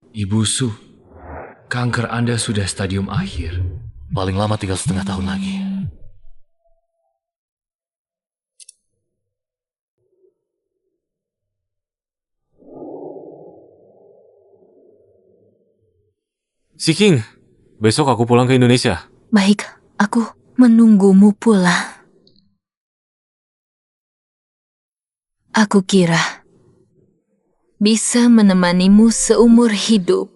Ibu Su, kanker Anda sudah stadium akhir. Paling lama tinggal 1,5 tahun lagi. Si King, besok aku pulang ke Indonesia. Baik, aku menunggumu pulang. Aku kira bisa menemanimu seumur hidup.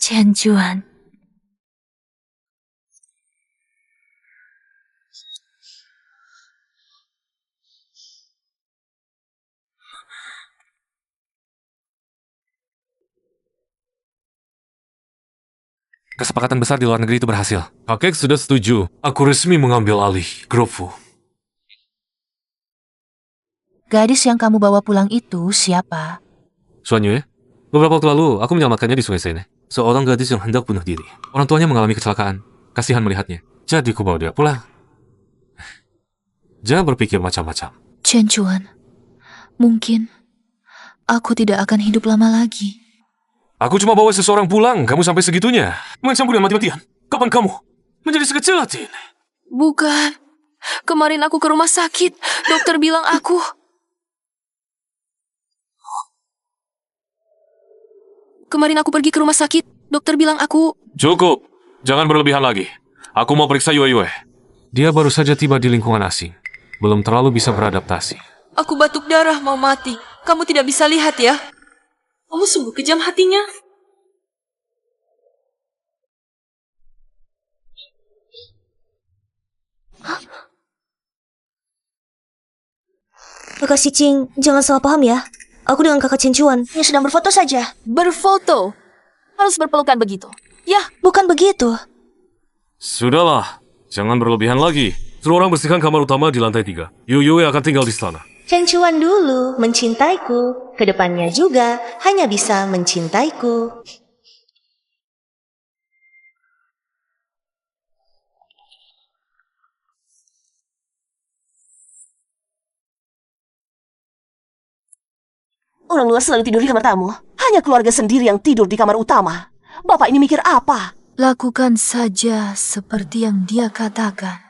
Chen Juan. Kesepakatan besar di luar negeri itu berhasil. Kakek sudah setuju. Aku resmi mengambil alih Grove Fu. Gadis yang kamu bawa pulang itu siapa? Xuan Yue, beberapa waktu lalu aku menyelamatkannya di Sungai Sene. Seorang gadis yang hendak bunuh diri. Orang tuanya mengalami kecelakaan. Kasihan melihatnya. Jadi ku bawa dia pulang. Jangan berpikir macam-macam. Chen Juan, mungkin aku tidak akan hidup lama lagi. Aku cuma bawa seseorang pulang. Kamu sampai segitunya. Main campur dengan mati-matian. Kapan kamu menjadi sekecil hati? Bukan. Kemarin aku ke rumah sakit. Dokter bilang aku... Kemarin aku pergi ke rumah sakit. Dokter bilang aku... Cukup. Jangan berlebihan lagi. Aku mau periksa Yue Yue. Dia baru saja tiba di lingkungan asing. Belum terlalu bisa beradaptasi. Aku batuk darah mau mati. Kamu tidak bisa lihat ya? Kamu sungguh kejam hatinya. Kakak Si Cing, jangan salah paham ya. Aku dengan kakak Chen Chuan yang sedang berfoto saja. Berfoto? Harus berpelukan begitu? Ya, bukan begitu. Sudahlah. Jangan berlebihan lagi. Suruh orang bersihkan kamar utama di lantai 3. Yue Yue akan tinggal di sana. Chen Chuan dulu mencintaiku. Kedepannya juga hanya bisa mencintaiku. Orang luar selalu tidur di kamar tamu. Hanya keluarga sendiri yang tidur di kamar utama. Bapak ini mikir apa? Lakukan saja seperti yang dia katakan.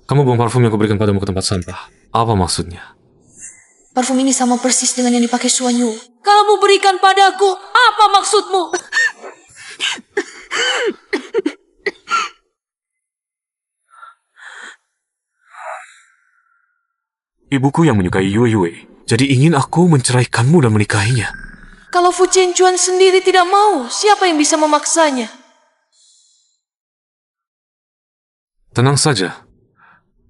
Kamu buang parfum yang kuberikan padamu ke tempat sampah. Apa maksudnya? Parfum ini sama persis dengan yang dipakai Suanyu. Kamu berikan padaku. Apa maksudmu? Ibuku yang menyukai Yue Yue. Jadi ingin aku menceraikanmu dan menikahinya. Kalau Fu Chen Chuan sendiri tidak mau, siapa yang bisa memaksanya? Tenang saja.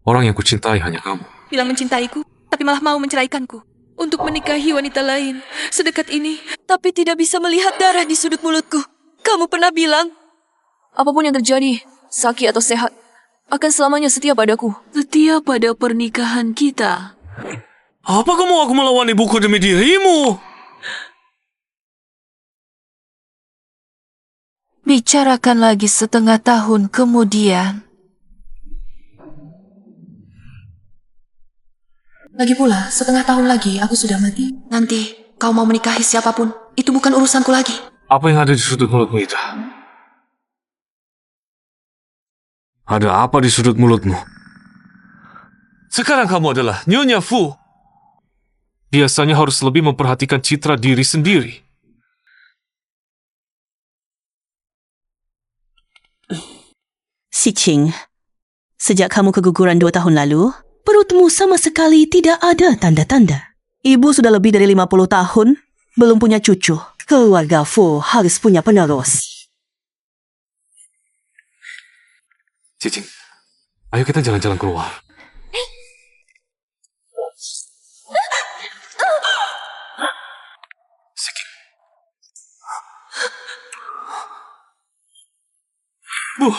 Orang yang kucintai hanya kamu. Bilang mencintaiku, tapi malah mau menceraikanku. Untuk menikahi wanita lain. Sedekat ini, tapi tidak bisa melihat darah di sudut mulutku. Kamu pernah bilang, apapun yang terjadi, sakit atau sehat, akan selamanya setia padaku. Setia pada pernikahan kita. Apa kamu aku melawan ibuku demi dirimu? Bicarakan lagi 1/2 tahun kemudian. Lagi pula, 1/2 tahun lagi aku sudah mati. Nanti, kau mau menikahi siapapun, itu bukan urusanku lagi. Apa yang ada di sudut mulutmu itu? Ada apa di sudut mulutmu? Sekarang kamu adalah Nyonya Fu. Biasanya harus lebih memperhatikan citra diri sendiri. Si Cing, sejak kamu keguguran 2 tahun lalu, perutmu sama sekali tidak ada tanda-tanda. Ibu sudah lebih dari 50 tahun, belum punya cucu. Keluarga Fu harus punya penerus. Cicing, ayo kita jalan-jalan keluar. Bu,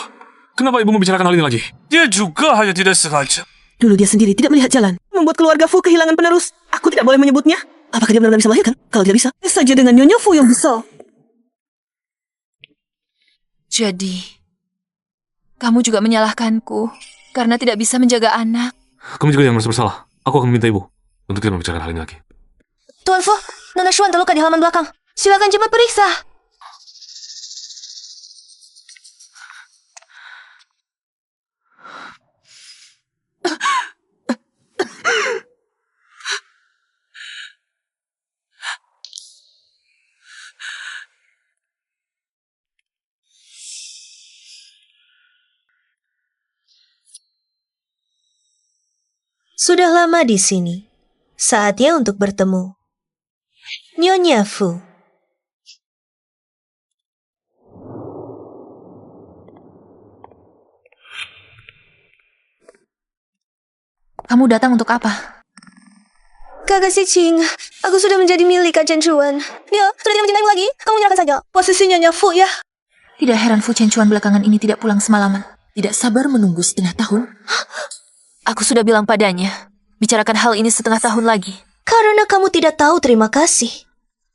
kenapa ibu membicarakan hal ini lagi? Dia juga hanya tidak sengaja. Dulu dia sendiri tidak melihat jalan, membuat keluarga Fu kehilangan penerus. Aku tidak boleh menyebutnya. Apakah dia benar-benar bisa melahirkan? Kalau tidak bisa, saja dengan Nyonya Fu yang besar. Jadi, kamu juga menyalahkanku karena tidak bisa menjaga anak. Kamu juga yang merasa bersalah. Aku akan meminta ibu untuk tidak membicarakan hal ini lagi. Tuan Fu, Nona Xuan terluka di halaman belakang. Silakan cepat periksa. Sudah lama di sini. Saatnya untuk bertemu. Nyonya Fu. Kamu datang untuk apa? Kakak Siqing, aku sudah menjadi milik Kak Chen Chuan. Dia sudah tidak mencintaimu lagi. Kamu menyerahkan saja posisi Nyonya Fu ya. Tidak heran Fu Chen Chuan belakangan ini tidak pulang semalaman. Tidak sabar menunggu setengah tahun. Aku sudah bilang padanya, bicarakan hal ini setengah tahun lagi. Karena kamu tidak tahu terima kasih.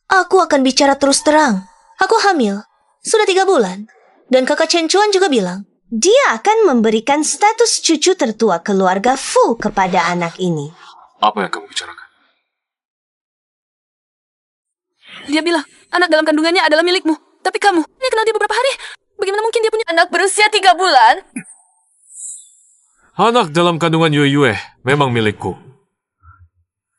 Aku akan bicara terus terang. Aku hamil. Sudah 3 bulan. Dan kakak Chen Chuan juga bilang, dia akan memberikan status cucu tertua keluarga Fu kepada anak ini. Apa yang kamu bicarakan? Dia bilang, anak dalam kandungannya adalah milikmu. Tapi kamu, hanya kenal dia beberapa hari. Bagaimana mungkin dia punya anak berusia 3 bulan? Anak dalam kandungan Yue Yue memang milikku.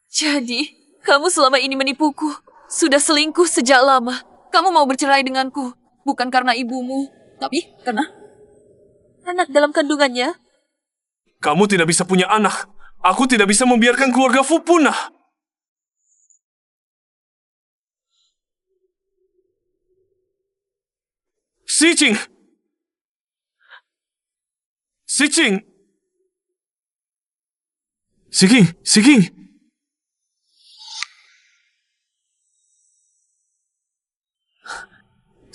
Jadi, kamu selama ini menipuku. Sudah selingkuh sejak lama. Kamu mau bercerai denganku. Bukan karena ibumu, tapi karena anak dalam kandungannya. Kamu tidak bisa punya anak. Aku tidak bisa membiarkan keluarga Fu punah. Siqing! Siqing! Siqing!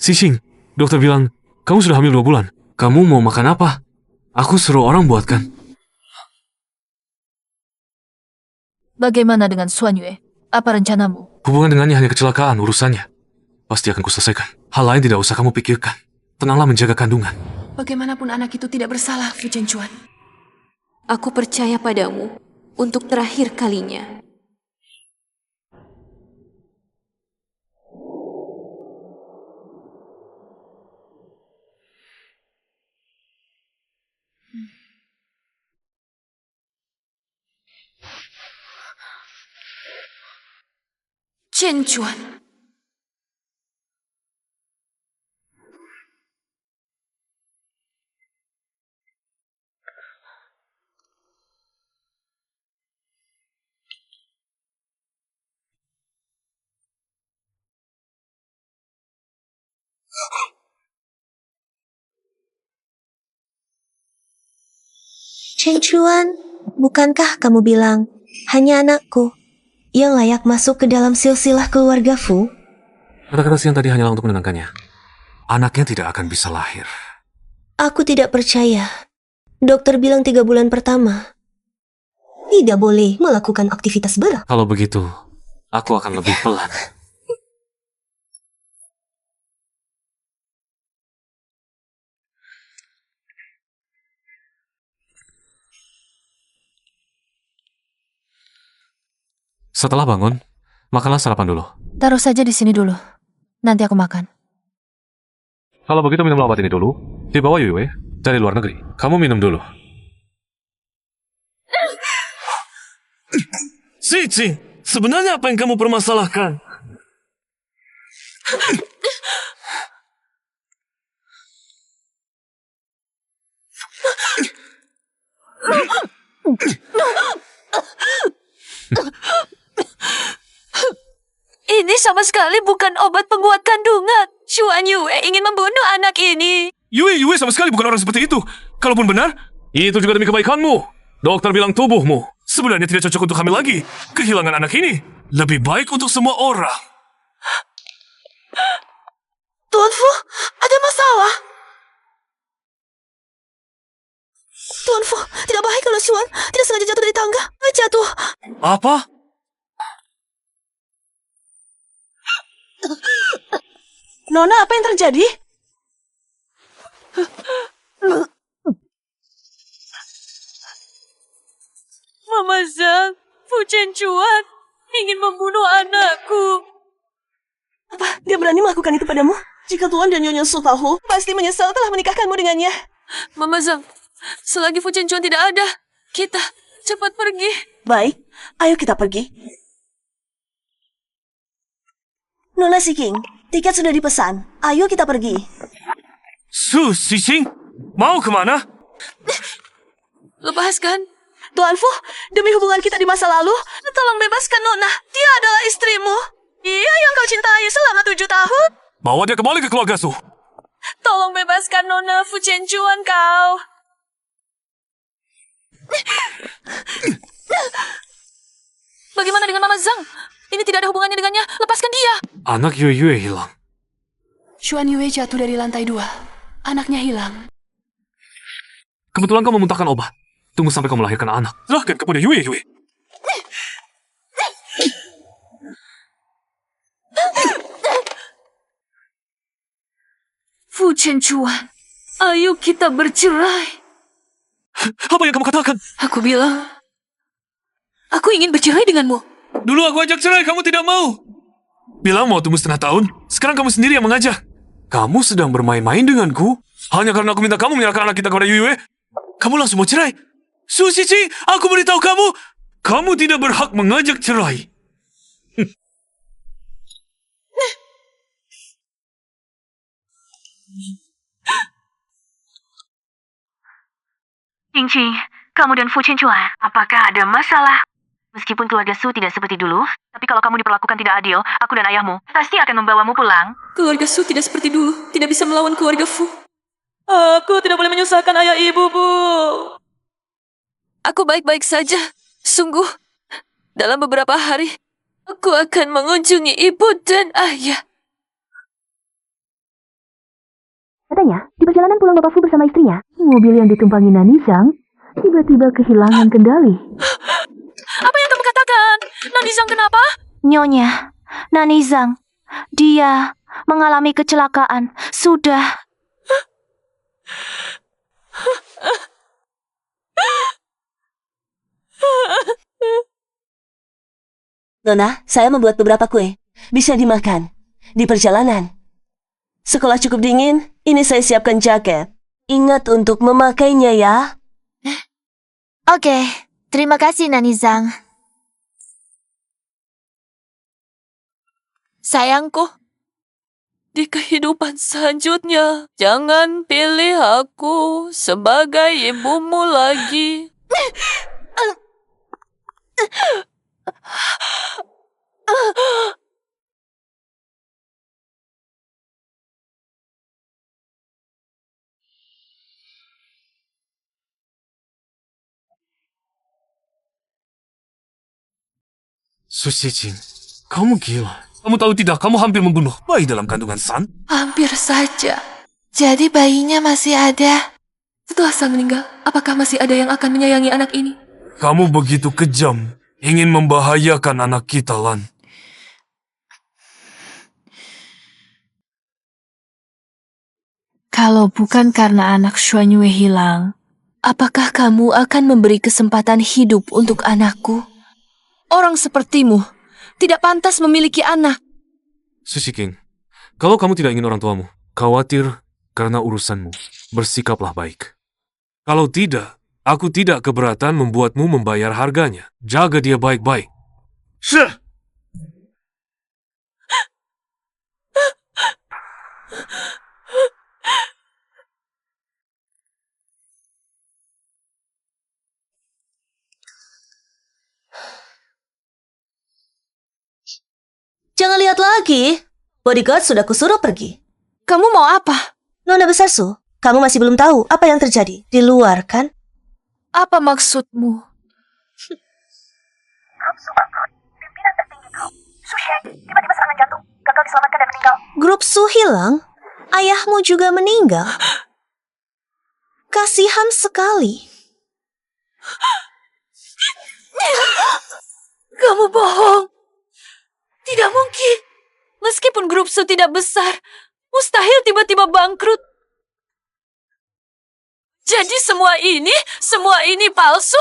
Siqing, dokter bilang, kamu sudah hamil 2 bulan. Kamu mau makan apa? Aku suruh orang buatkan. Bagaimana dengan Xuan Yue? Apa rencanamu? Hubungan dengannya hanya kecelakaan urusannya. Pasti akan kuselesaikan. Hal lain tidak usah kamu pikirkan. Tenanglah menjaga kandungan. Bagaimanapun anak itu tidak bersalah, Fu Chen Chuan. Aku percaya padamu untuk terakhir kalinya. Chen Chuan. Chen Chuan, bukankah kamu bilang hanya anakku yang layak masuk ke dalam silsilah keluarga Fu? Kata-kata siang tadi hanyalah untuk menenangkannya. Anaknya tidak akan bisa lahir. Aku tidak percaya. Dokter bilang 3 bulan pertama tidak boleh melakukan aktivitas berat. Kalau begitu, aku akan lebih pelan. Setelah bangun, makanlah sarapan dulu. Taruh saja di sini dulu. Nanti aku makan. Kalau begitu minumlah obat ini dulu. Dibawa Yue dari luar negeri. Kamu minum dulu. Siqing, sebenarnya apa yang kamu permasalahkan? Ini sama sekali bukan obat penguat kandungan. Xuan Yue ingin membunuh anak ini. Yue sama sekali bukan orang seperti itu. Kalaupun benar, itu juga demi kebaikanmu. Dokter bilang tubuhmu sebenarnya tidak cocok untuk hamil lagi. Kehilangan anak ini lebih baik untuk semua orang. Tuan Fu, ada masalah? jatuh dari tangga. Jatuh. Apa? Nona, apa yang terjadi? Mama Zhang, Fu Chenchuan ingin membunuh anakku. Apa? Dia berani melakukan itu padamu? Jika Tuan dan Nyonya Su tahu, pasti menyesal telah menikahkanmu dengannya. Mama Zhang, selagi Fu Chenchuan tidak ada, kita cepat pergi. Baik, ayo kita pergi. Nona Siking, tiket sudah dipesan. Ayo kita pergi. Su Xixing, mau kemana? Lepaskan. Tuan Fu, demi hubungan kita di masa lalu, tolong bebaskan Nona. Dia adalah istrimu. Ia yang kau cintai selama 7 tahun. Bawa dia kembali ke keluarga Su. Tolong bebaskan Nona Fu Chenchuan kau. Bagaimana dengan Mama Zhang? Ini tidak ada hubungannya dengannya. Lepaskan dia. Anak Yue Yue hilang. Xuan Yue jatuh dari lantai 2. Anaknya hilang. Kebetulan kau memuntahkan obat. Tunggu sampai kau melahirkan anak. Serahkan kepada Yue Yue. Fu Chenchuan, ayo kita bercerai. Apa yang kamu katakan? Aku bilang, aku ingin bercerai denganmu. Dulu aku ajak cerai, kamu tidak mau. Bilang mau tunggu setengah tahun, sekarang kamu sendiri yang mengajak. Kamu sedang bermain-main denganku? Hanya karena aku minta kamu menyerahkan anak kita kepada Yue? Kamu langsung mau cerai? Su Xixing, aku beritahu kamu, kamu tidak berhak mengajak cerai. Qingqing, kamu dan Fu Chenchuan, apakah ada masalah? Meskipun keluarga Su tidak seperti dulu, tapi kalau kamu diperlakukan tidak adil, aku dan ayahmu pasti akan membawamu pulang. Keluarga Su tidak seperti dulu, tidak bisa melawan keluarga Fu. Aku tidak boleh menyusahkan ayah ibu, Bu. Aku baik-baik saja. Sungguh, dalam beberapa hari, aku akan mengunjungi ibu dan ayah. Katanya, di perjalanan pulang Bapak Fu bersama istrinya, mobil yang ditumpangi Nani Zhang tiba-tiba kehilangan kendali. Apa yang kamu katakan? Nani Zhang kenapa? Nyonya, Nani Zhang, dia mengalami kecelakaan. Sudah. Nona, saya membuat beberapa kue. Bisa dimakan. Di perjalanan. Sekolah cukup dingin, ini saya siapkan jaket. Ingat untuk memakainya ya. Oke, terima kasih Nani Zhang. Sayangku, di kehidupan selanjutnya, jangan pilih aku sebagai ibumu lagi. Su Xixing, kamu gila. Kamu tahu tidak, kamu hampir membunuh bayi dalam kandungan San. Hampir saja. Jadi bayinya masih ada. Setelah San meninggal, apakah masih ada yang akan menyayangi anak ini? Kamu begitu kejam, ingin membahayakan anak kita, Lan. Kalau bukan karena anak Xuan Yue hilang, Apakah kamu akan memberi kesempatan hidup untuk anakku? Orang sepertimu tidak pantas memiliki anak. Su Xixing, kalau kamu tidak ingin orang tuamu khawatir karena urusanmu, bersikaplah baik. Kalau tidak, aku tidak keberatan membuatmu membayar harganya. Jaga dia baik-baik. Syah! Jangan lihat lagi. Bodyguard sudah kusuruh pergi. Kamu mau apa? Nona Besar Su, kamu masih belum tahu apa yang terjadi di luar, kan? Apa maksudmu? Grup Su hilang, ayahmu juga meninggal. Kasihan sekali. Kamu bohong. Tidak mungkin. Meskipun grup Su tidak besar, mustahil tiba-tiba bangkrut. Jadi semua ini palsu?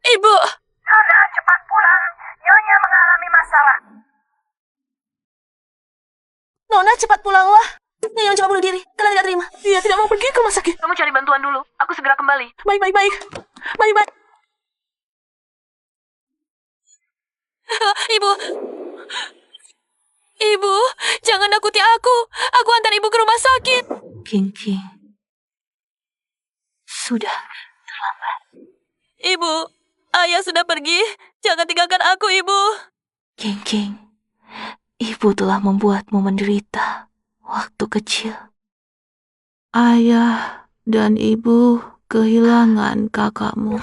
Ibu. Nona, cepat pulang. Nyonya mengalami masalah. Nona, cepat pulanglah. Nyonya coba bunuh diri. Kalian tidak terima. Dia tidak mau pergi ke rumah sakit. Kamu cari bantuan dulu. Aku segera kembali. Baik. Ibu, jangan nakuti aku. Aku antar ibu ke rumah sakit. King. Sudah terlambat. Ibu, ayah sudah pergi. Jangan tinggalkan aku, Ibu. King. Ibu telah membuatmu menderita waktu kecil. Ayah dan ibu kehilangan kakakmu.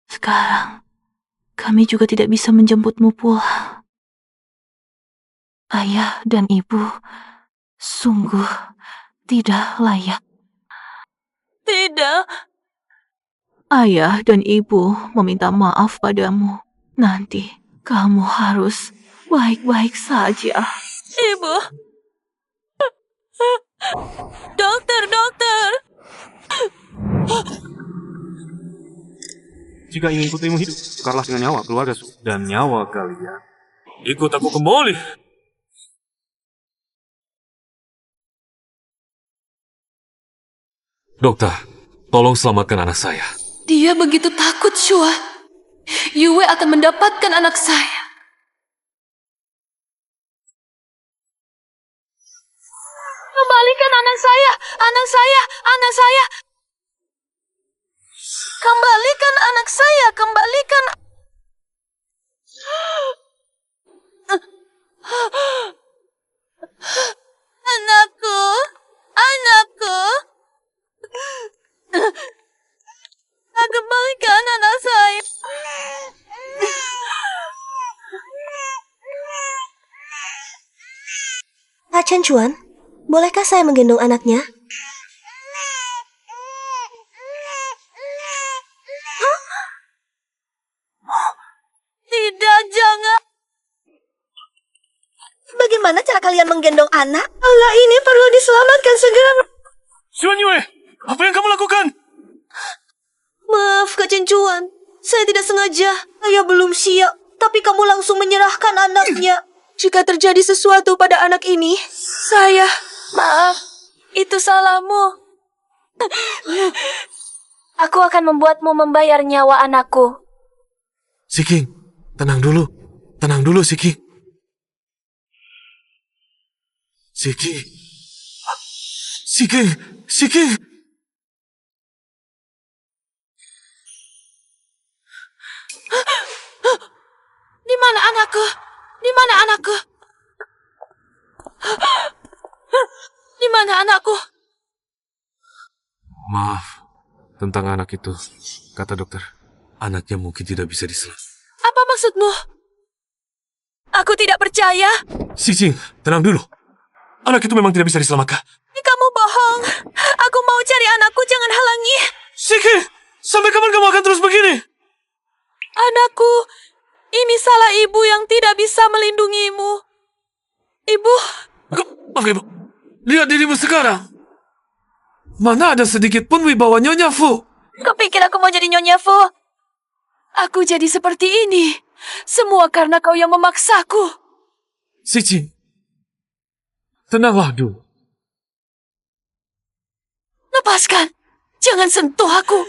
Sekarang, kami juga tidak bisa menjemputmu pulang. Ayah dan ibu sungguh tidak layak. Tidak. Ayah dan ibu meminta maaf padamu. Nanti kamu harus baik-baik saja. Ibu. Dokter. Jika ingin putrimu hidup, tukarlah dengan nyawa keluarga dan nyawa kalian. Ikut aku kembali. Dokter, tolong selamatkan anak saya. Dia begitu takut, Xuan. Yue akan mendapatkan anak saya. Kembalikan anak saya. Kembalikan anak saya, kembalikan. Anakku. Kembalikan anak saya. Pak Chen Chuan, bolehkah saya menggendong anaknya? Tidak, jangan. Bagaimana cara kalian menggendong anak? Anak ini perlu diselamatkan segera. Xuan Yue, apa yang kamu lakukan? Maaf, Kak Chen Chuan. Saya tidak sengaja. Saya belum siap. Tapi kamu langsung menyerahkan anaknya. Jika terjadi sesuatu pada anak ini, maaf, itu salahmu. Aku akan membuatmu membayar nyawa anakku. Siking, tenang dulu. Tenang dulu, Siking. Siking. Di mana anakku? Di mana anakku? Maaf, tentang anak itu, kata dokter. Anaknya mungkin tidak bisa diselamatkan. Apa maksudmu? Aku tidak percaya. Siking, tenang dulu. Anak itu memang tidak bisa diselamatkan. Kamu bohong. Aku mau cari anakku, jangan halangi. Siking, sampai kapan kamu akan terus begini? Anakku, ini salah ibu yang tidak bisa melindungimu. Ibu. Oke, Bu. Lihat dirimu sekarang. Mana ada sedikit pun wibawa Nyonya Fu. Kau pikir aku mau jadi Nyonya Fu? Aku jadi seperti ini. Semua karena kau yang memaksaku. Siking, tenanglah dulu. Lepaskan. Jangan sentuh aku.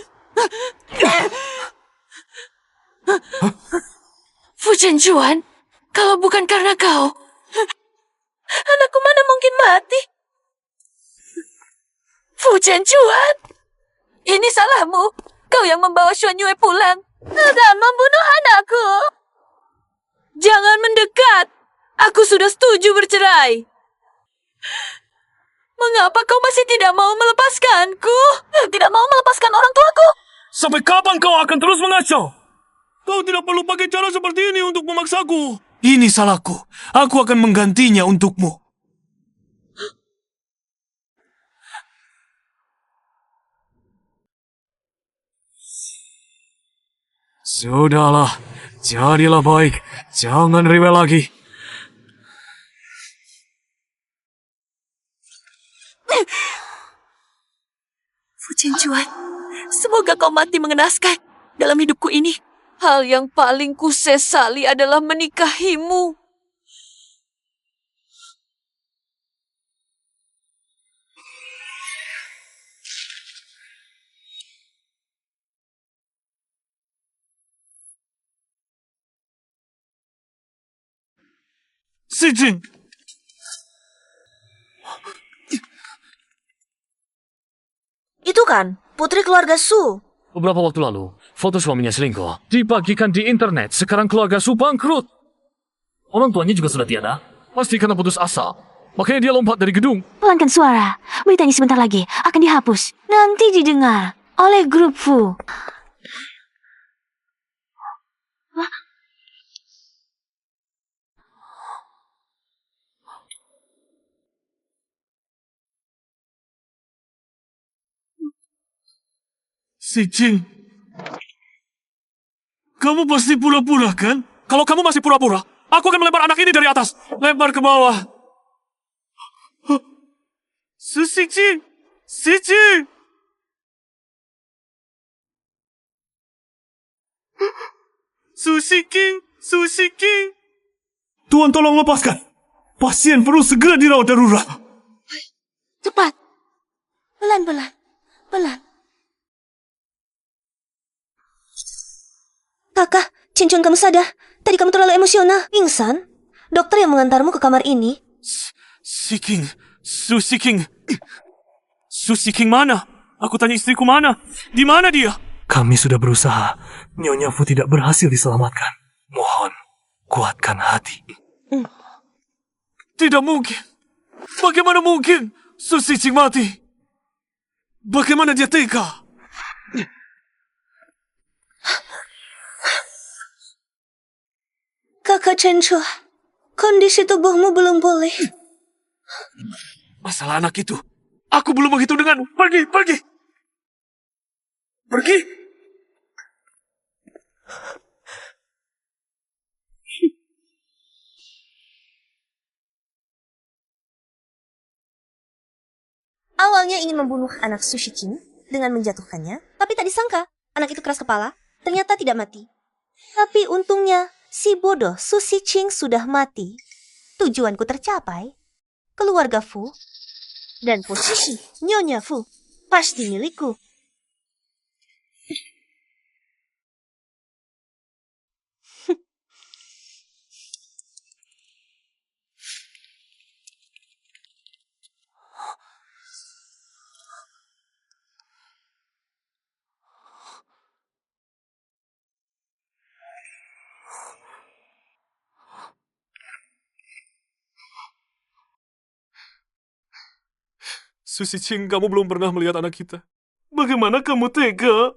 Fu Zhenjuan, kalau bukan karena kau, anakku mana mungkin mati. Fu Zhenjuan, ini salahmu. Kau yang membawa Xuan Yue pulang dan membunuh anakku. Jangan mendekat. Aku sudah setuju bercerai. Mengapa kau masih tidak mau melepaskanku? Tidak mau melepaskan orang tuaku? Sampai kapan kau akan terus mengacau? Kau tidak perlu pakai cara seperti ini untuk memaksaku. Ini salahku. Aku akan menggantinya untukmu. Sudahlah, jadilah baik. Jangan rewel lagi. Fu Qianquan, semoga kau mati mengenaskan. Dalam hidupku ini, hal yang paling kusesali adalah menikahimu. Si Jing, Itu kan, putri keluarga Su. Beberapa waktu lalu, foto suaminya selingkuh dibagikan di internet. Sekarang keluarga Su bangkrut. Orang tuanya juga sudah tiada. Pasti karena putus asa. Makanya dia lompat dari gedung. Pelankan suara. Berita ini sebentar lagi akan dihapus. Nanti didengar oleh grup Fu. Si Jing. Kamu pasti pura-pura kan? Kalau kamu masih pura-pura, aku akan melempar anak ini dari atas. Lempar ke bawah. Si Jing. Si Jing. Sushi King. Sushi King. Tuan tolong lepaskan. Pasien perlu segera dirawat darurat. Cepat. Pelan-pelan. Pelan. Kakak, Cincun kamu sadar. Tadi kamu terlalu emosional. Pingsan. Dokter yang mengantarmu ke kamar ini. Si King. Sushi King. Sushi King mana? Aku tanya istriku mana? Di mana dia? Kami sudah berusaha. Nyonya Fu tidak berhasil diselamatkan. Mohon, kuatkan hati. Tidak mungkin. Bagaimana mungkin Sushi King mati? Bagaimana dia tega? Kakak Cenco, kondisi tubuhmu belum pulih. Masalah anak itu. Aku belum begitu denganmu. Pergi, pergi. Pergi. Awalnya ingin membunuh anak Sushi King dengan menjatuhkannya, tapi tak disangka anak itu keras kepala, ternyata tidak mati. Tapi untungnya si bodoh Sushi King sudah mati. Tujuanku tercapai. Keluarga Fu dan posisi Nyonya Fu pasti milikku. Sushi King, kamu belum pernah melihat anak kita. Bagaimana kamu tega?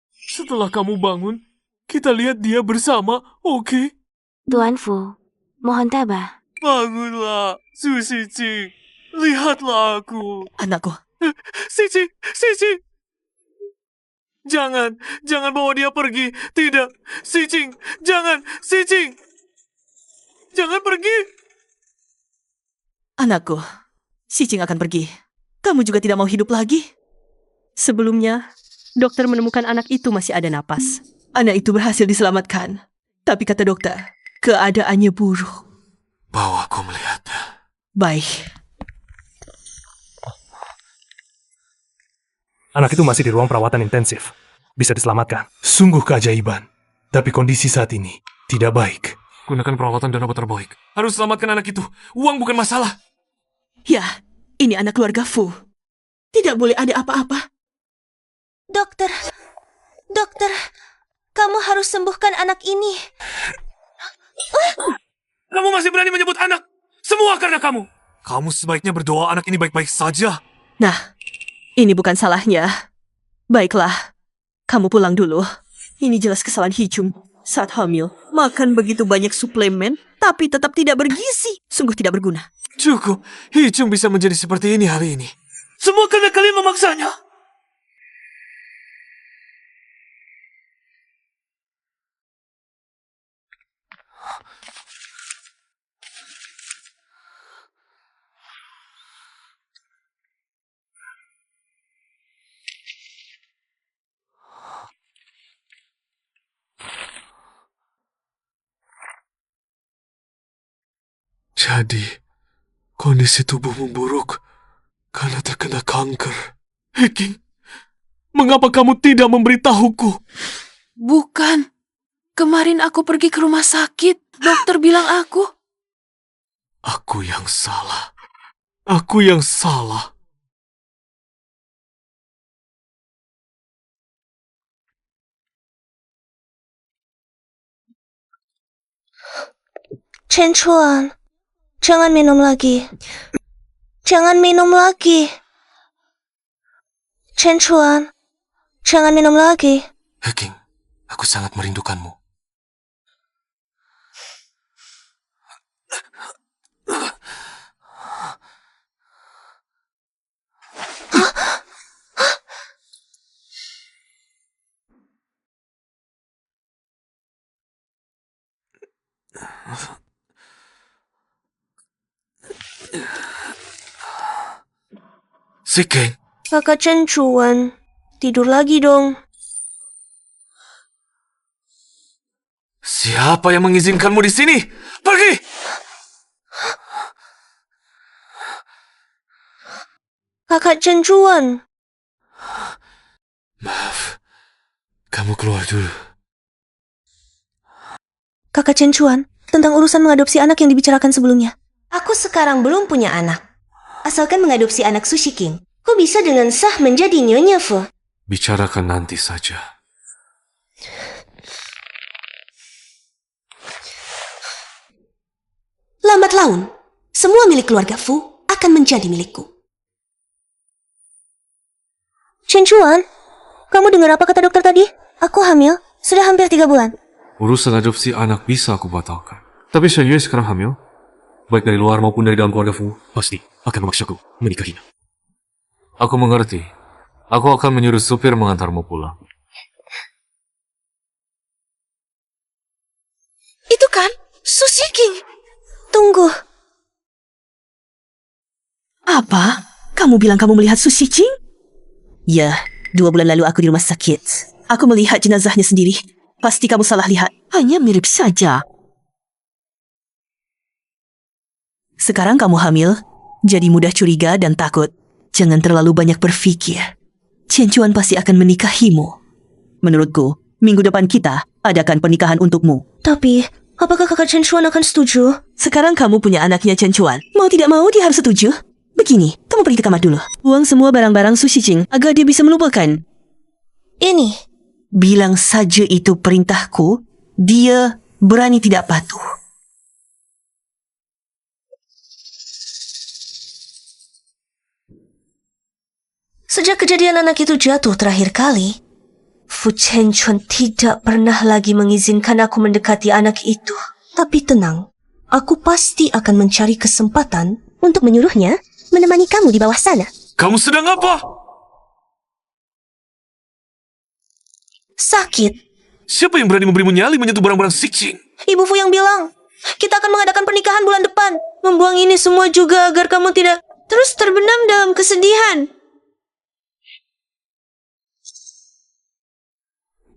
Setelah kamu bangun, kita lihat dia bersama, oke? Tuan Fu, mohon tabah. Bangunlah, Sushi King. Lihatlah aku. Anakku. Sushi, Sushi. Jangan bawa dia pergi. Tidak, Sushi, jangan, Sushi. Jangan pergi. Anakku, Si Jing akan pergi. Kamu juga tidak mau hidup lagi? Sebelumnya, dokter menemukan anak itu masih ada napas. Anak itu berhasil diselamatkan. Tapi kata dokter, keadaannya buruk. Bawa aku melihatnya. Baik. Anak itu masih di ruang perawatan intensif. Bisa diselamatkan. Sungguh keajaiban. Tapi kondisi saat ini tidak baik. Gunakan perawatan dan obat terbaik. Harus selamatkan anak itu. Uang bukan masalah. Ya, ini anak keluarga Fu. Tidak boleh ada apa-apa. Dokter, kamu harus sembuhkan anak ini. Kamu masih berani menyebut anak? Semua karena kamu. Kamu sebaiknya berdoa anak ini baik-baik saja. Nah, ini bukan salahnya. Baiklah, kamu pulang dulu. Ini jelas kesalahan Hicung. Saat hamil, makan begitu banyak suplemen, tapi tetap tidak bergizi. Sungguh tidak berguna. Cukup, Hicung bisa menjadi seperti ini hari ini. Semua karena kalian memaksanya. Jadi, kondisi tubuh memburuk karena terkena kanker. Heking, mengapa kamu tidak memberitahuku? Bukan. Kemarin aku pergi ke rumah sakit. Dokter bilang aku. Aku yang salah. Aku yang salah. Chen Chuan, jangan minum lagi. Jangan minum lagi. Chen Chuan, jangan minum lagi. Heking, aku sangat merindukanmu. Sikeng, Kakak Chen Chuan, tidur lagi dong. siapa yang mengizinkanmu di sini? Pergi! Kakak Chen Chuan. Maaf, kamu keluar dulu. Kakak Chen Chuan, tentang urusan mengadopsi anak yang dibicarakan sebelumnya. Aku sekarang belum punya anak. Asalkan mengadopsi anak Sushi King, kau bisa dengan sah menjadi Nyonya Fu. Bicarakan nanti saja. Lambat laun, semua milik keluarga Fu akan menjadi milikku. Chen Chuan, kamu dengar apa kata dokter tadi? Aku hamil, sudah hampir 3 bulan. Urusan adopsi anak bisa aku batalkan. Tapi Shen Yue sekarang hamil. Baik dari luar maupun dari dalam keluarga Fu, pasti akan memaksaku menikahinya. Aku mengerti. Aku akan menyuruh supir mengantarmu pulang. Itu kan Sushi King. Tunggu. Apa? Kamu bilang kamu melihat Sushi King? Ya, 2 bulan lalu aku di rumah sakit. Aku melihat jenazahnya sendiri. Pasti kamu salah lihat. Hanya mirip saja. Sekarang kamu hamil, jadi mudah curiga dan takut. Jangan terlalu banyak berpikir. Chen Chuan pasti akan menikahimu. Menurutku, minggu depan kita adakan pernikahan untukmu. Tapi, apakah kakak Chen Chuan akan setuju? Sekarang kamu punya anaknya Chen Chuan. Mau tidak mau dia harus setuju. Begini, kamu pergi ke kamar dulu. Buang semua barang-barang Sushi King agar dia bisa melupakan. Ini. Bilang saja itu perintahku, dia berani tidak patuh. Sejak kejadian anak itu jatuh terakhir kali, Fu Chen Chuan tidak pernah lagi mengizinkan aku mendekati anak itu. Tapi tenang, aku pasti akan mencari kesempatan untuk menyuruhnya menemani kamu di bawah sana. Kamu sedang apa? Sakit. Siapa yang berani memberimu nyali menyentuh barang-barang Sicing? Ibu Fu yang bilang, kita akan mengadakan pernikahan bulan depan. Membuang ini semua juga agar kamu tidak terus terbenam dalam kesedihan.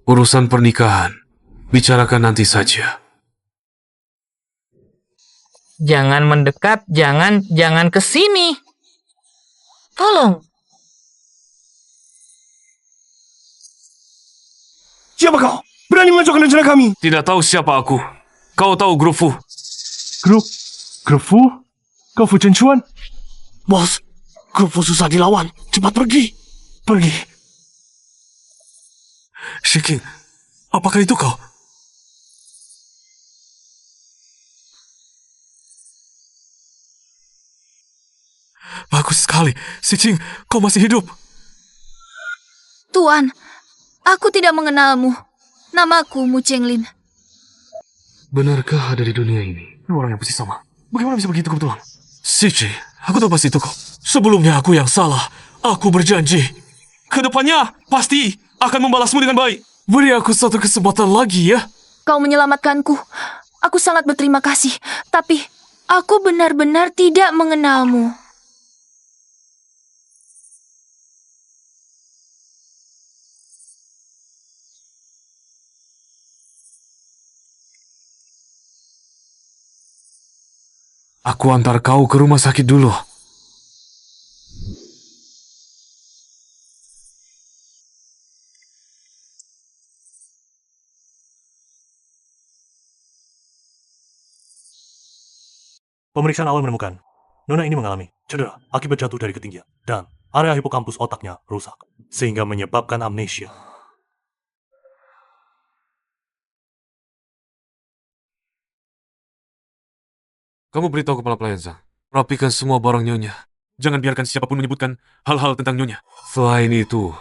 Urusan pernikahan, bicarakan nanti saja. Jangan mendekat, jangan ke sini. Tolong. Siapa kau? Berani mengacaukan rencana kami? Tidak tahu siapa aku. Kau tahu Grup Fu? Grup Fu? Kau Fu Chen Chuan? Bos, Grup Fu susah dilawan. Cepat pergi. Pergi. Shiking, apakah itu kau? Bagus sekali. Sicing, kau masih hidup. Tuan, aku tidak mengenalmu. Namaku Mu Chenglin. Benarkah ada di dunia ini orang yang pasti sama? Bagaimana bisa begitu kebetulan? Sicing, aku tahu pasti itu kau. Sebelumnya aku yang salah. Aku berjanji. Kedepannya pasti akan membalasmu dengan baik. Beri aku satu kesempatan lagi ya. Kau menyelamatkanku. Aku sangat berterima kasih, tapi aku benar-benar tidak mengenalmu. Aku antar kau ke rumah sakit dulu. Pemeriksaan awal menemukan Nona ini mengalami cedera akibat jatuh dari ketinggian dan area hipokampus otaknya rusak sehingga menyebabkan amnesia. Kamu beritahu kepala pelayan Zhang, rapikan semua barang Nyonya. Jangan biarkan siapapun menyebutkan hal-hal tentang Nyonya. Selain itu,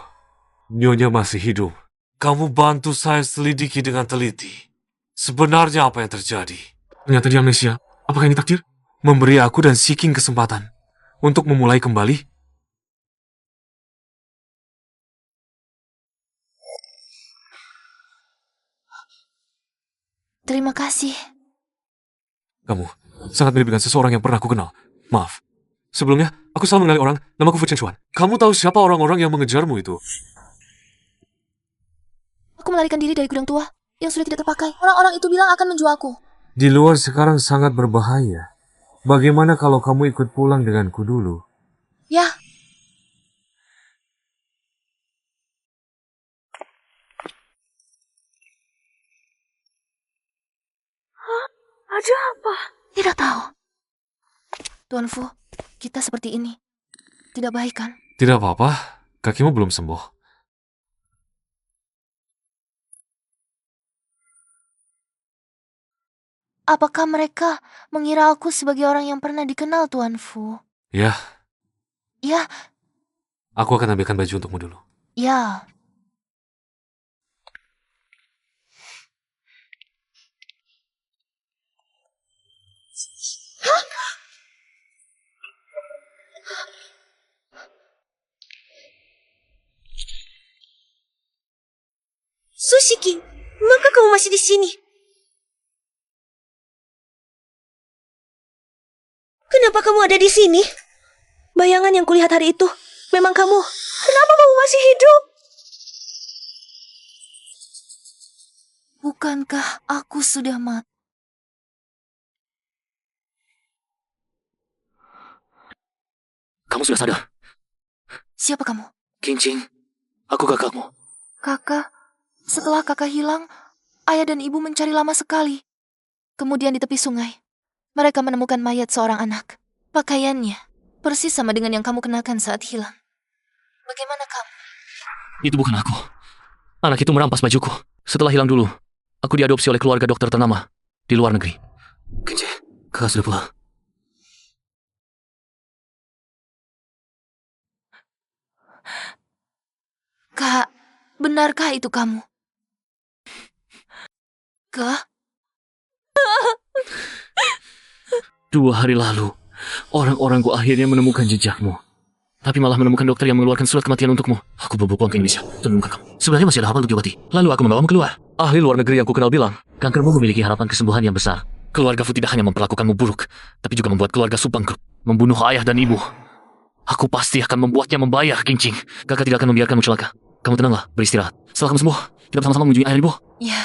Nyonya masih hidup. Kamu bantu saya selidiki dengan teliti. Sebenarnya apa yang terjadi? Ternyata dia amnesia. Apakah ini takdir? Memberi aku dan Si King kesempatan untuk memulai kembali? Terima kasih. Kamu sangat mirip dengan seseorang yang pernah aku kenal. Maaf. Sebelumnya, aku selalu mengenali orang, namaku Fu Chen-chuan. Kamu tahu siapa orang-orang yang mengejarmu itu? Aku melarikan diri dari gudang tua yang sudah tidak terpakai. Orang-orang itu bilang akan menjualku. Di luar sekarang sangat berbahaya. Bagaimana kalau kamu ikut pulang denganku dulu? Ya. Hah? Ada apa? Tidak tahu. Tuan Fu, kita seperti ini. Tidak baik kan? Tidak apa-apa. Kakimu belum sembuh. Apakah mereka mengira aku sebagai orang yang pernah dikenal Tuan Fu? Ya. Ya. Aku akan ambilkan baju untukmu dulu. Ya. Sushi King, mengapa kamu masih di sini? Kenapa kamu ada di sini? Bayangan yang kulihat hari itu, memang kamu. Kenapa kamu masih hidup? Bukankah aku sudah mati? Kamu sudah sadar? Siapa kamu? King, aku kakakmu. Kakak, setelah kakak hilang, ayah dan ibu mencari lama sekali. Kemudian di tepi sungai, mereka menemukan mayat seorang anak. Pakaiannya persis sama dengan yang kamu kenakan saat hilang. Bagaimana kamu? Itu bukan aku. Anak itu merampas bajuku. Setelah hilang dulu, aku diadopsi oleh keluarga dokter ternama di luar negeri. Kenji, kakak sudah pulang. Kak, benarkah itu kamu? Kak? 2 hari lalu, orang-orangku akhirnya menemukan jejakmu. Tapi malah menemukan dokter yang mengeluarkan surat kematian untukmu. Aku berpulang ke Indonesia dan menemukan kamu. Sebenarnya masih ada harapan untuk diobati. Lalu aku membawamu keluar. Ahli luar negeri yang kukenal bilang, kankermu memiliki harapan kesembuhan yang besar. Keluarga Fu tidak hanya memperlakukanmu buruk, tapi juga membuat keluarga Su bangkrut, membunuh ayah dan ibu. Aku pasti akan membuatnya membayar, King. Kakak tidak akan membiarkanmu celaka. Kamu tenanglah, beristirahat. Setelah kamu sembuh, kita bersama-sama mengunjungi ayah dan ibu. Ya,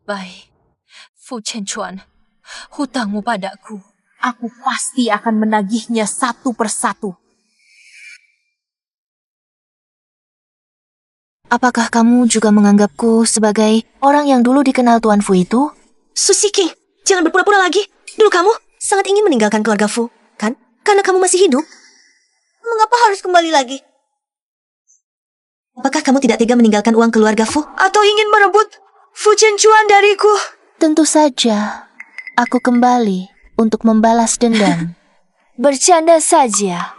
baik. Fu Chen-chuan, hutangmu padaku. Aku pasti akan menagihnya satu persatu. Apakah kamu juga menganggapku sebagai orang yang dulu dikenal Tuan Fu itu? Sushi King, jangan berpura-pura lagi. Dulu kamu sangat ingin meninggalkan keluarga Fu, kan? Karena kamu masih hidup. Mengapa harus kembali lagi? Apakah kamu tidak tega meninggalkan uang keluarga Fu? Atau ingin merebut Fu Chen-chuan dariku? Tentu saja. Aku kembali untuk membalas dendam. Bercanda saja.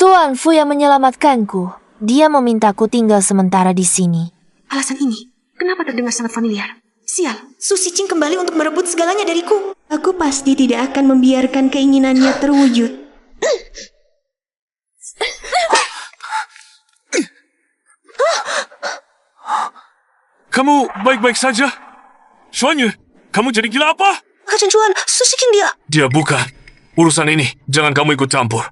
Tuan Fu yang menyelamatkanku. Dia memintaku tinggal sementara di sini. Alasan ini, kenapa terdengar sangat familiar? Sial, Su Shiqing kembali untuk merebut segalanya dariku. Aku pasti tidak akan membiarkan keinginannya terwujud. Kamu baik-baik saja? Xuanyu, kamu jadi gila apa? Kakak Cencuan, Su Xiqing dia... Dia bukan. Urusan ini, jangan kamu ikut campur.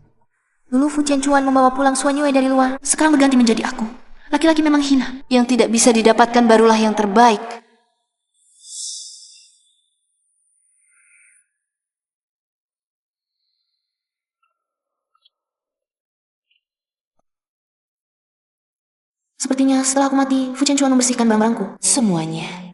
Dulu Fu Qianchuan membawa pulang Xuan Yue dari luar, sekarang berganti menjadi aku. Laki-laki memang hina. Yang tidak bisa didapatkan barulah yang terbaik. Sepertinya setelah aku mati, Fu Qianchuan membersihkan barang-barangku. Semuanya.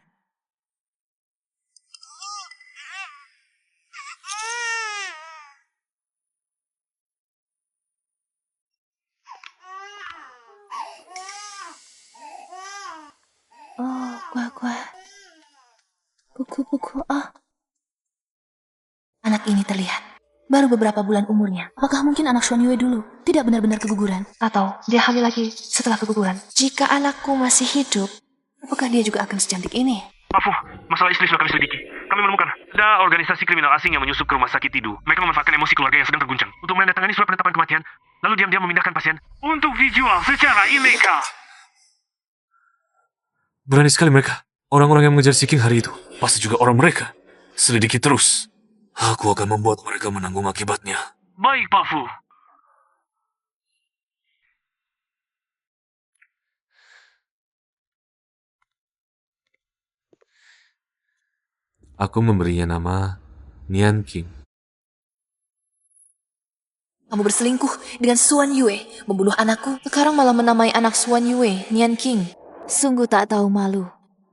Oh, kuah-kuah. Buku-buku, Anak ini terlihat baru beberapa bulan umurnya. Apakah mungkin anak Xuan Yue dulu tidak benar-benar keguguran? Atau dia hamil lagi setelah keguguran? Jika anakku masih hidup, apakah dia juga akan secantik ini? Mafu, masalah istri sudah kami selidiki. Kami menemukan ada organisasi kriminal asing yang menyusup ke rumah sakit itu. Mereka memanfaatkan emosi keluarga yang sedang terguncang untuk menandatangani surat penetapan kematian, lalu diam-diam memindahkan pasien untuk dijual secara ilegal. Berani sekali mereka. Orang-orang yang mengejar Xiqing hari itu pasti juga orang mereka. Selidiki terus. Aku akan membuat mereka menanggung akibatnya. Baik, Pak Fu. Aku memberinya nama Nian King. Kamu berselingkuh dengan Xuan Yue, membunuh anakku, sekarang malah menamai anak Xuan Yue, Nian King. Sungguh tak tahu malu.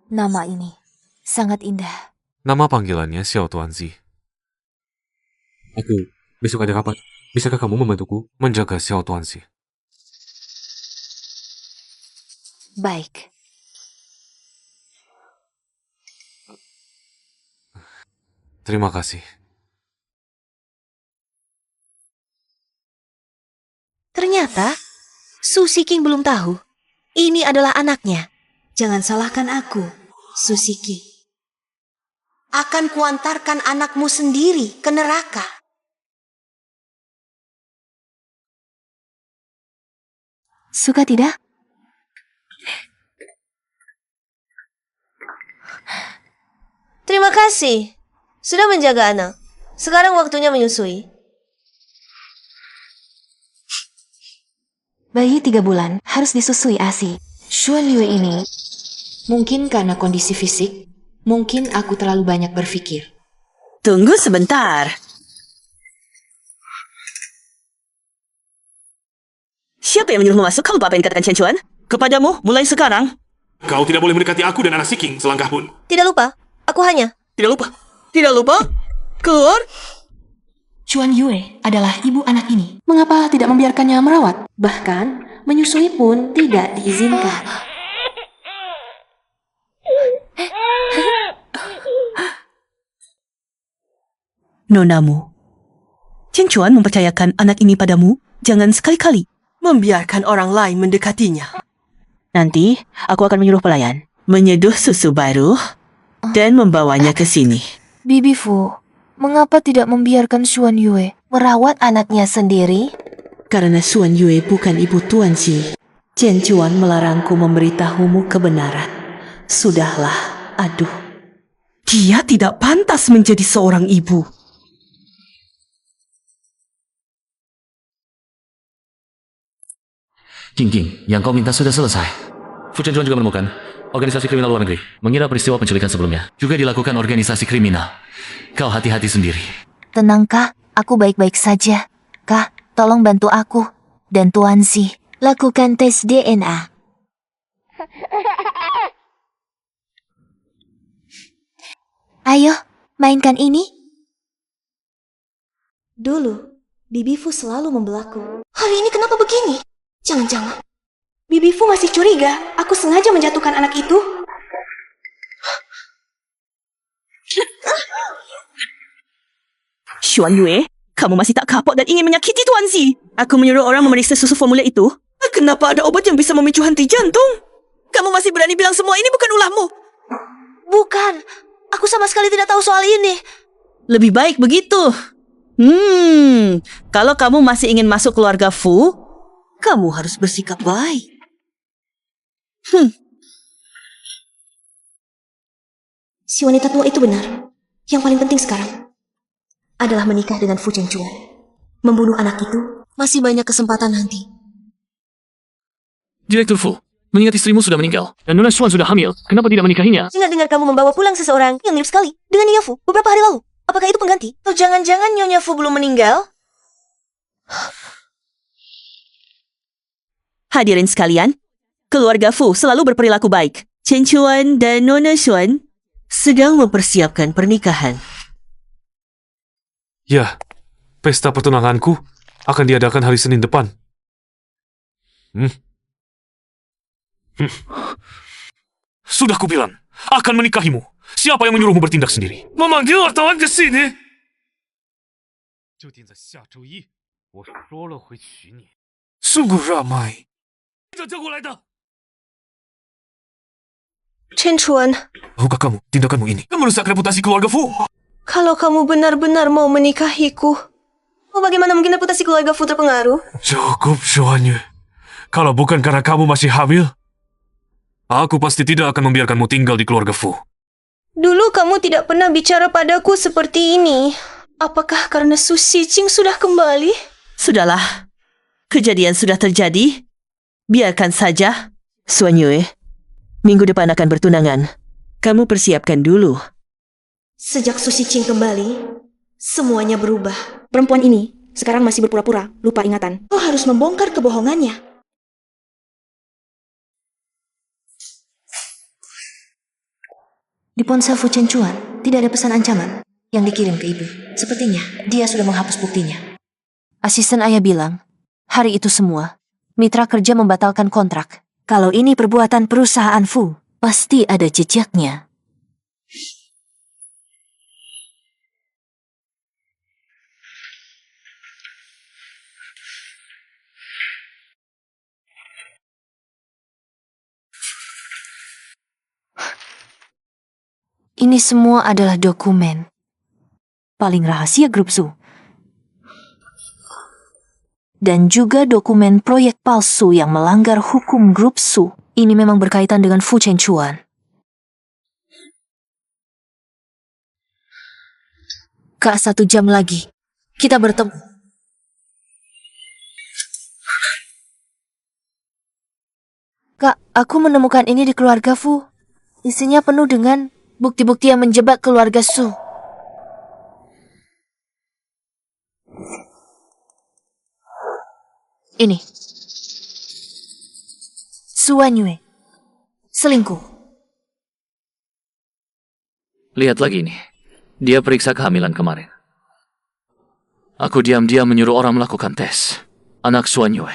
Nama ini sangat indah. Nama panggilannya Xiao Tuanzi. Aku besok ada kapan? Bisakah kamu membantuku menjaga Xiao Tuanzi? Baik. Terima kasih. Ternyata, Su Xiqing belum tahu. Ini adalah anaknya. Jangan salahkan aku, Su Xiqing. Akan kuantarkan anakmu sendiri ke neraka. Suka tidak? Terima kasih. Sudah menjaga anak. Sekarang waktunya menyusui. Bayi 3 bulan harus disusui ASI. Xuan Yue ini, mungkin karena kondisi fisik, mungkin aku terlalu banyak berpikir. Tunggu sebentar. Siapa yang menyuruhmu masuk? Kamu lupa apa yang dikatakan Cencuan? Kepadamu, mulai sekarang. Kau tidak boleh mendekati aku dan anak Xiqing selangkah pun. Tidak lupa, aku hanya... Tidak lupa. Tidak lupa. Keluar. Xuan Yue adalah ibu anak ini. Mengapa tidak membiarkannya merawat? Bahkan, menyusui pun tidak diizinkan. Nonamu, Cencuan mempercayakan anak ini padamu. Jangan sekali-kali membiarkan orang lain mendekatinya. Nanti, aku akan menyuruh pelayan menyeduh susu baru dan membawanya ke sini. Bibi Fu, mengapa tidak membiarkan Xuan Yue merawat anaknya sendiri? Karena Xuan Yue bukan ibu Tuan Xi. Cencuan melarangku memberitahumu kebenaran. Sudahlah, aduh. Dia tidak pantas menjadi seorang ibu. King, yang kau minta sudah selesai. Fu Qianchuan juga menemukan organisasi kriminal luar negeri mengira peristiwa penculikan sebelumnya juga dilakukan organisasi kriminal. Kau hati-hati sendiri. Tenang, Kak. Aku baik-baik saja. Kak, tolong bantu aku. Dan Tuan Xi, lakukan tes DNA. Ayo, mainkan ini. Dulu, Bibi Fu selalu membelaku. Hari ini kenapa begini? Jangan-jangan Bibi Fu masih curiga aku sengaja menjatuhkan anak itu. Xuan Yue, kamu masih tak kapok dan ingin menyakiti Tuan Xi. Aku menyuruh orang memeriksa susu formula itu. Kenapa ada obat yang bisa memicu henti jantung? Kamu masih berani bilang semua ini bukan ulahmu? Bukan, aku sama sekali tidak tahu soal ini. Lebih baik begitu. Kalau kamu masih ingin masuk keluarga Fu, kamu harus bersikap baik. Si wanita tua itu benar. Yang paling penting sekarang adalah menikah dengan Fu Chenchuan. Membunuh anak itu masih banyak kesempatan nanti. Direktur Fu, mengingat istrimu sudah meninggal dan Nona Xuan sudah hamil, kenapa tidak menikahinya? Dengar-dengar kamu membawa pulang seseorang yang mirip sekali dengan Nyonya Fu beberapa hari lalu. Apakah itu pengganti? Atau jangan-jangan Nyonya Fu belum meninggal? Hadirin sekalian, keluarga Fu selalu berperilaku baik. Chen Chuan dan Nona Xuan sedang mempersiapkan pernikahan. Ya, pesta pertunanganku akan diadakan hari Senin depan. Sudah kubilang, akan menikahimu. Siapa yang menyuruhmu bertindak sendiri? Memanggil wartawan ke sini. Sungguh ramai. Chen Chuan, Tahukah kamu tindakanmu ini merusak reputasi keluarga Fu? kalau kamu benar-benar mau menikahiku, bagaimana mungkin reputasi keluarga Fu terpengaruh? Cukup, Xuanyu. Kalau bukan karena kamu masih hamil, aku pasti tidak akan membiarkanmu tinggal di keluarga Fu. Dulu kamu tidak pernah bicara padaku seperti ini. Apakah karena Su Xiqing sudah kembali? Sudahlah, kejadian sudah terjadi. Biarkan saja. Xuan Yue, minggu depan akan bertunangan. Kamu persiapkan dulu. Sejak Su Xiqing kembali, semuanya berubah. Perempuan ini sekarang masih berpura-pura lupa ingatan. Kau harus membongkar kebohongannya. Di ponsel Fu Chenchuan tidak ada pesan ancaman yang dikirim ke ibu. Sepertinya dia sudah menghapus buktinya. Asisten ayah bilang, hari itu semua, mitra kerja membatalkan kontrak. Kalau ini perbuatan perusahaan Fu, pasti ada jejaknya. Ini semua adalah dokumen paling rahasia grup Su. Dan juga dokumen proyek palsu yang melanggar hukum grup Su. Ini memang berkaitan dengan Fu Chenchuan. Kak, 1 jam lagi kita bertemu. Kak, aku menemukan ini di keluarga Fu. Isinya penuh dengan bukti-bukti yang menjebak keluarga Su. Ini. Xuan Yue. Selingkuh. Lihat lagi nih. Dia periksa kehamilan kemarin. Aku diam-diam menyuruh orang melakukan tes. Anak Xuan Yue.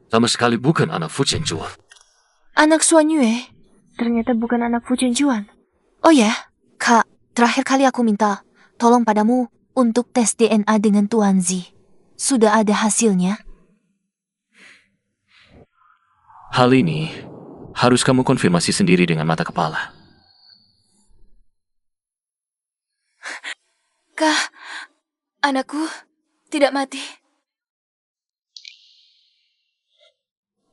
Sama sekali bukan anak Fu Chenchuan. Anak Xuan Yue? Ternyata bukan anak Fu Chenchuan. Oh ya, Kak, terakhir kali aku minta tolong padamu untuk tes DNA dengan Tuan Zi. Sudah ada hasilnya? Hal ini harus kamu konfirmasi sendiri dengan mata kepala. Kak, anakku tidak mati.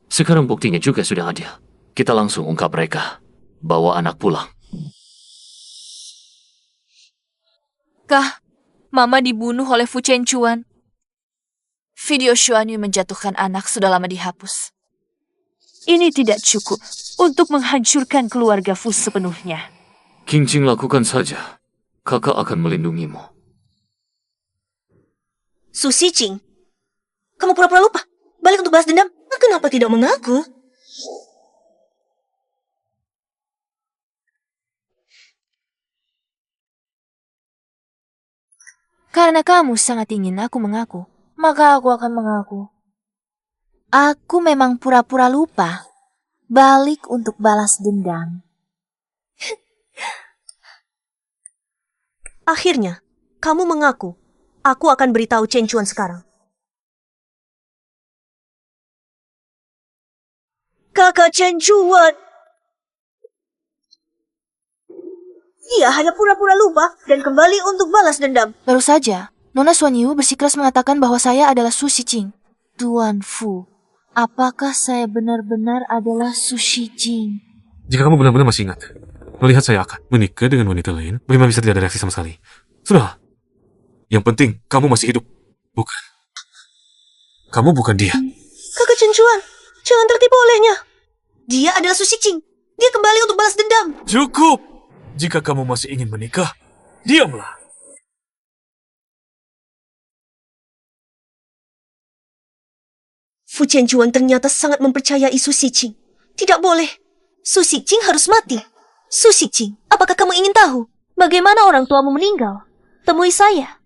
Sekarang buktinya juga sudah ada. Kita langsung ungkap mereka. Bawa anak pulang. Kak, Mama dibunuh oleh Fu Chenchuan. Video Xuan Yue menjatuhkan anak sudah lama dihapus. Ini tidak cukup untuk menghancurkan keluarga Fu sepenuhnya. Qingqing lakukan saja. Kakak akan melindungimu. Su Xiqing, kamu pura-pura lupa. Balik untuk balas dendam. Kenapa tidak mengaku? Karena kamu sangat ingin aku mengaku, maka aku akan mengaku. Aku memang pura-pura lupa. Balik untuk balas dendam. Akhirnya, kamu mengaku. Aku akan beritahu Chen Chuan sekarang. Kakak Chen Chuan. Dia hanya pura-pura lupa dan kembali untuk balas dendam. Baru saja, Nona Xuan Yu bersikeras mengatakan bahwa saya adalah Su Xiqing. Tuan Fu, apakah saya benar-benar adalah Su Xiqing? Jika kamu benar-benar masih ingat, melihat saya akan menikah dengan wanita lain, bagaimana bisa tidak ada reaksi sama sekali? Sudah. Yang penting, kamu masih hidup. Bukan. Kamu bukan dia. Kakak Cencuan, jangan tertipu olehnya. Dia adalah Su Xicing. Dia kembali untuk balas dendam. Cukup. Jika kamu masih ingin menikah, diamlah. Fu Qianjuan ternyata sangat mempercayai Su Xicing. Tidak boleh. Su Xicing harus mati. Su Xicing, apakah kamu ingin tahu bagaimana orang tuamu meninggal? Temui saya.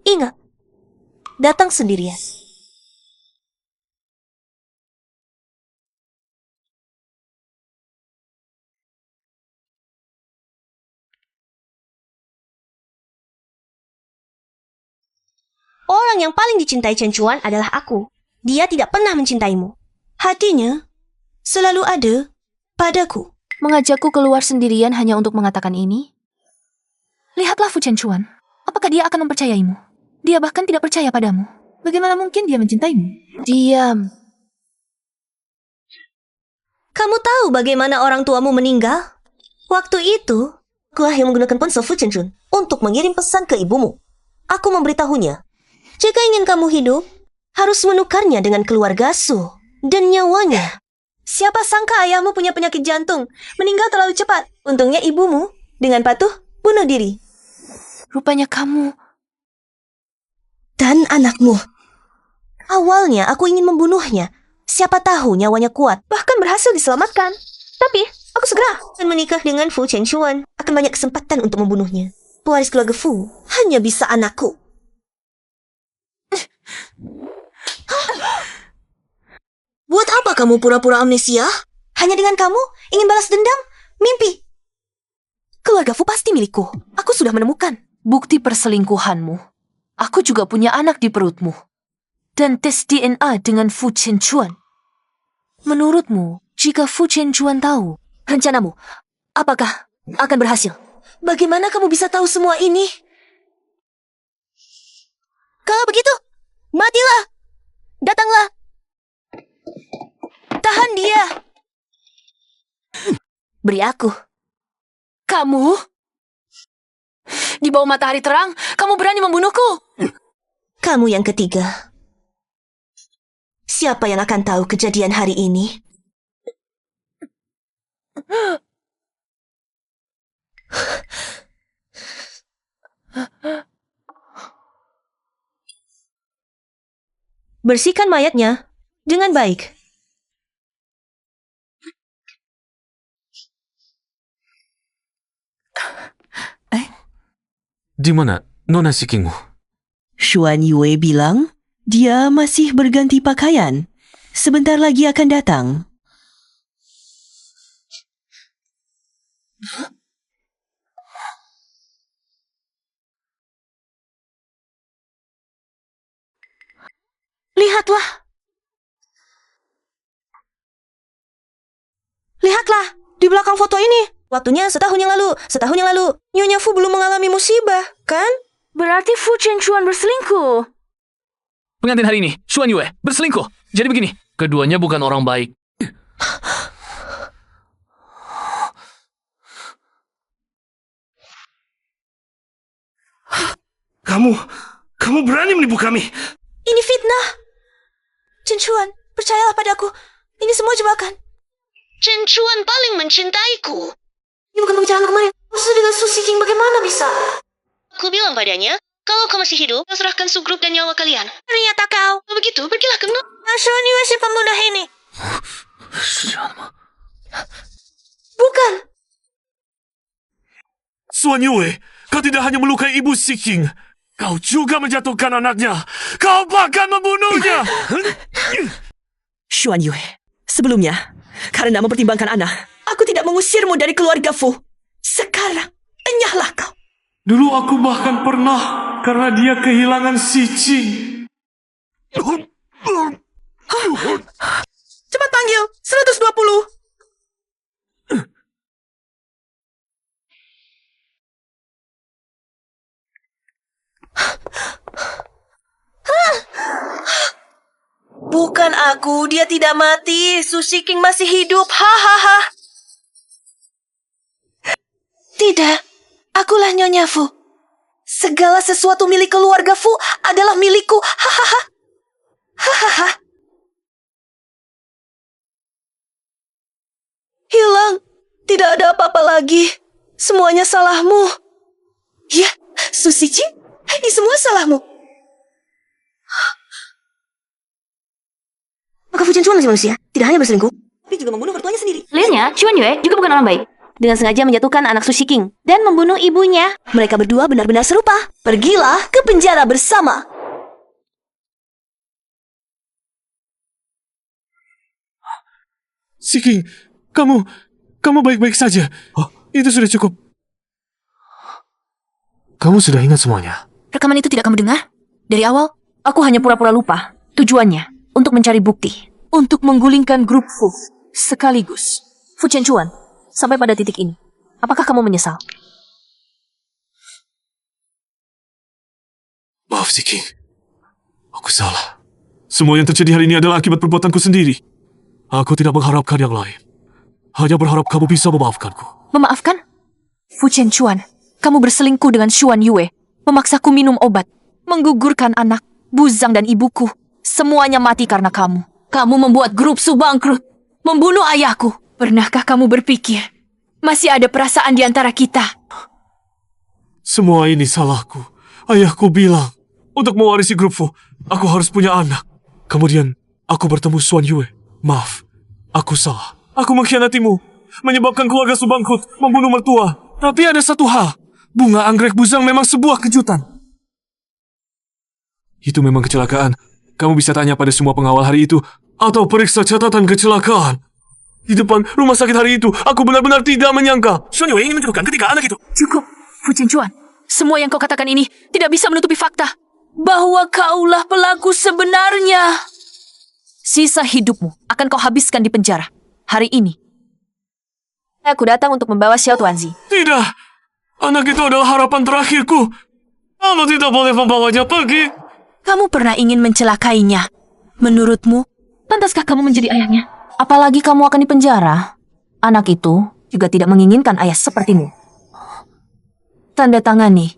Ingat, datang sendirian. Orang yang paling dicintai Cencuan adalah aku. Dia tidak pernah mencintaimu. Hatinya selalu ada padaku. Mengajakku keluar sendirian hanya untuk mengatakan ini? Lihatlah Fu Cencuan. Apakah dia akan mempercayaimu? Dia bahkan tidak percaya padamu. Bagaimana mungkin dia mencintaimu? Diam. Kamu tahu bagaimana orang tuamu meninggal? Waktu itu, akulah yang menggunakan ponsel Fu Cencuan untuk mengirim pesan ke ibumu. Aku memberitahunya, jika ingin kamu hidup, harus menukarnya dengan keluarga Su dan nyawanya. Siapa sangka ayahmu punya penyakit jantung, meninggal terlalu cepat. Untungnya ibumu dengan patuh bunuh diri. Rupanya kamu dan anakmu. Awalnya aku ingin membunuhnya. Siapa tahu nyawanya kuat, bahkan berhasil diselamatkan. Tapi aku segera akan menikah dengan Fu Cencuan. Akan banyak kesempatan untuk membunuhnya. Pewaris keluarga Fu hanya bisa anakku. Buat apa kamu pura-pura amnesia? Hanya dengan kamu ingin balas dendam? Mimpi. Keluarga Fu pasti milikku. Aku sudah menemukan bukti perselingkuhanmu. Aku juga punya anak di perutmu. Dan tes DNA dengan Fu Cencuan. Menurutmu, jika Fu Cencuan tahu rencanamu, apakah akan berhasil? Bagaimana kamu bisa tahu semua ini? Kalau begitu, matilah. Datanglah. Tahan dia. Beri aku. Kamu? Di bawah matahari terang, kamu berani membunuhku? Kamu yang ketiga. Siapa yang akan tahu kejadian hari ini? Bersihkan mayatnya dengan baik. Di mana Nona Xicingmu? Xuan Yue bilang dia masih berganti pakaian. Sebentar lagi akan datang. Lihatlah. Lihatlah di belakang foto ini. Waktunya setahun yang lalu. Setahun yang lalu, Nyonya Fu belum mengalami musibah, kan? Berarti Fu Cencuan berselingkuh. Pengantin hari ini, Xuan Yue, berselingkuh. Jadi begini, keduanya bukan orang baik. Kamu berani menipu kami? Ini fitnah. Cencuan, percayalah padaku. Ini semua jebakan. Cencuan paling mencintaiku. Ini bukan pembicaraan kemarin. Maksud dengan Su Xicing bagaimana bisa? Aku bilang padanya, kalau kau masih hidup, kau serahkan sugrup dan nyawa kalian. Ternyata kau. Kalau begitu, pergilah ke Xuan Yue si pemuda ini. Bukan. Xuan Yue, kau tidak hanya melukai ibu Xicing. Kau juga menjatuhkan anaknya. Kau bahkan membunuhnya. Xuan Yue, sebelumnya, karena mempertimbangkan anak, aku tidak mengusirmu dari keluarga Fu. Sekarang, enyahlah kau. Dulu aku bahkan pernah karena dia kehilangan Xicing. Cepat panggil 120. Bukan aku, dia tidak mati. Su Xicing masih hidup. Hahaha. Tidak, akulah Nyonya Fu. Segala sesuatu milik keluarga Fu adalah milikku. Hahaha. Hahaha. Hilang. Tidak ada apa-apa lagi. Semuanya salahmu. Ya, Su Xiqing, ini semua salahmu. Maka Fu Qianquan masih manusia, tidak hanya berselingkuh, tapi juga membunuh mertuanya sendiri. Lihatnya, Xuan Yue juga bukan orang baik. Dengan sengaja menjatuhkan anak Su Xiqing dan membunuh ibunya. Mereka berdua benar-benar serupa. Pergilah ke penjara bersama. Xiqing, kamu baik-baik saja. Oh, itu sudah cukup. Kamu sudah ingat semuanya? Rekaman itu tidak kamu dengar? Dari awal, aku hanya pura-pura lupa. Tujuannya untuk mencari bukti. Untuk menggulingkan grup Fu. Sekaligus. Fu Qianquan, sampai pada titik ini, apakah kamu menyesal? Maaf, Xiqing. Aku salah. Semua yang terjadi hari ini adalah akibat perbuatanku sendiri. Aku tidak mengharapkan yang lain. Hanya berharap kamu bisa memaafkanku. Memaafkan? Fu Qianquan, kamu berselingkuh dengan Xuan Yue, memaksaku minum obat, menggugurkan anak, Buzang dan ibuku. Semuanya mati karena kamu. Kamu membuat grup Su bangkrut, membunuh ayahku. Pernahkah kamu berpikir masih ada perasaan di antara kita? Semua ini salahku. Ayahku bilang, untuk mewarisi grup Fu, aku harus punya anak. Kemudian, aku bertemu Xuan Yue. Maaf, aku salah. Aku mengkhianatimu, menyebabkan keluarga Su bangkrut, membunuh mertua. Tapi ada satu hal, bunga anggrek Buzang memang sebuah kejutan. Itu memang kecelakaan. Kamu bisa tanya pada semua pengawal hari itu, atau periksa catatan kecelakaan. Di depan rumah sakit hari itu, aku benar-benar tidak menyangka Xuan Yue ingin mencelukan ketiga anak itu. Cukup, Fu Qianquan. Semua yang kau katakan ini tidak bisa menutupi fakta bahwa kaulah pelaku sebenarnya. Sisa hidupmu akan kau habiskan di penjara. Hari ini, aku datang untuk membawa Xiao Tuanzi. Tidak, anak itu adalah harapan terakhirku. Kamu tidak boleh membawanya pergi. Kamu pernah ingin mencelakainya. Menurutmu, pantaskah kamu menjadi ayahnya? Apalagi kamu akan dipenjara. Anak itu juga tidak menginginkan ayah sepertimu. Tanda tangani.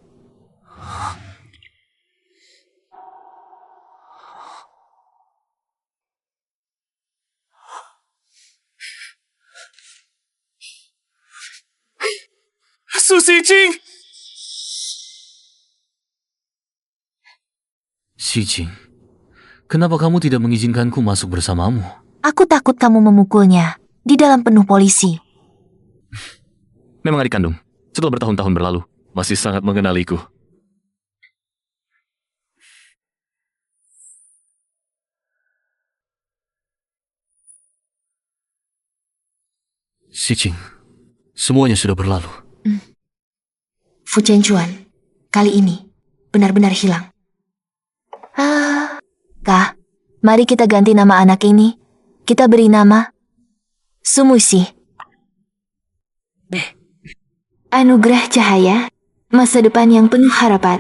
Su Xiqing! Xiqing, kenapa kamu tidak mengizinkanku masuk bersamamu? Aku takut kamu memukulnya di dalam penuh polisi. Memang adik kandung. Setelah bertahun-tahun berlalu, masih sangat mengenaliku. Xiqing, semuanya sudah berlalu. Fu Qianquan, kali ini benar-benar hilang. Kak, mari kita ganti nama anak ini. Kita beri nama Sumusi. Anugerah cahaya, masa depan yang penuh harapan.